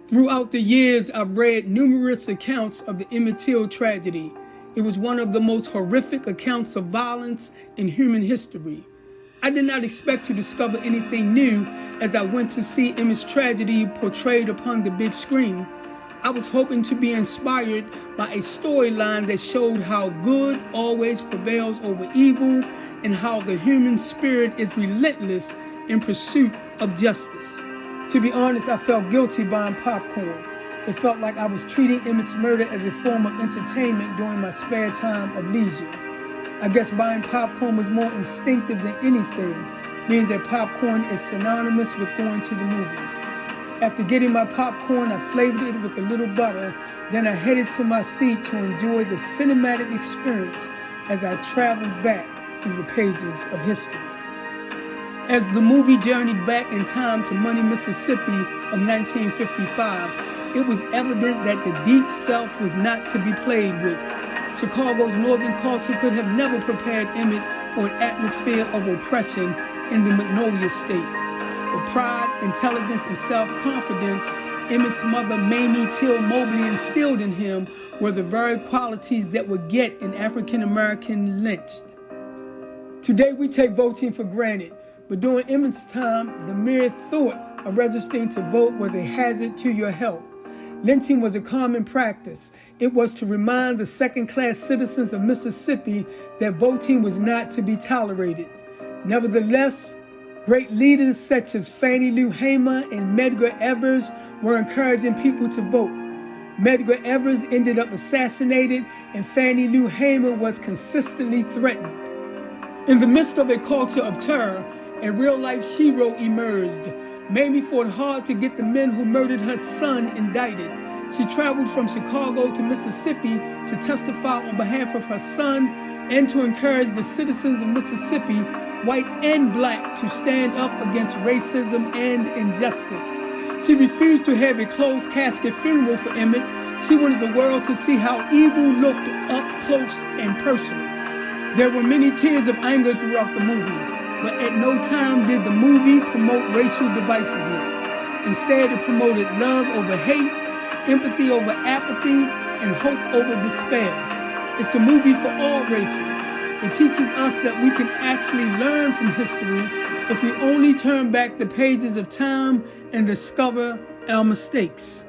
Throughout the years, I've read numerous accounts of the Emmett Till tragedy. It was one of the most horrific accounts of violence in human history. I did not expect to discover anything new as I went to see Emmett's tragedy portrayed upon the big screen. I was hoping to be inspired by a storyline that showed how good always prevails over evil and how the human spirit is relentless in pursuit of justice. To be honest, I felt guilty buying popcorn. It felt like I was treating Emmett's murder as a form of entertainment during my spare time of leisure. I guess buying popcorn was more instinctive than anything, being that popcorn is synonymous with going to the movies. After getting my popcorn, I flavored it with a little butter. Then I headed to my seat to enjoy the cinematic experience as I traveled back through the pages of history. As the movie journeyed back in time to Money, Mississippi of 1955, it was evident that the deep South was not to be played with. Chicago's northern culture could have never prepared Emmett for an atmosphere of oppression in the Magnolia State. The pride, intelligence, and self-confidence Emmett's mother, Mamie Till Mobley, instilled in him were the very qualities that would get an African-American lynched. Today we take voting for granted, but during Emmett's time, the mere thought of registering to vote was a hazard to your health. Lynching was a common practice. It was to remind the second-class citizens of Mississippi that voting was not to be tolerated. Nevertheless, great leaders such as Fannie Lou Hamer and Medgar Evers were encouraging people to vote. Medgar Evers ended up assassinated, and Fannie Lou Hamer was consistently threatened. In the midst of a culture of terror, a real-life hero emerged. Mamie fought hard to get the men who murdered her son indicted. She traveled from Chicago to Mississippi to testify on behalf of her son and to encourage the citizens of Mississippi, white and black, to stand up against racism and injustice. She refused to have a closed casket funeral for Emmett. She wanted the world to see how evil looked up close and personal. There were many tears of anger throughout the movie, but at no time did the movie promote racial divisiveness. Instead, it promoted love over hate, empathy over apathy, and hope over despair. It's a movie for all races. It teaches us that we can actually learn from history if we only turn back the pages of time and discover our mistakes.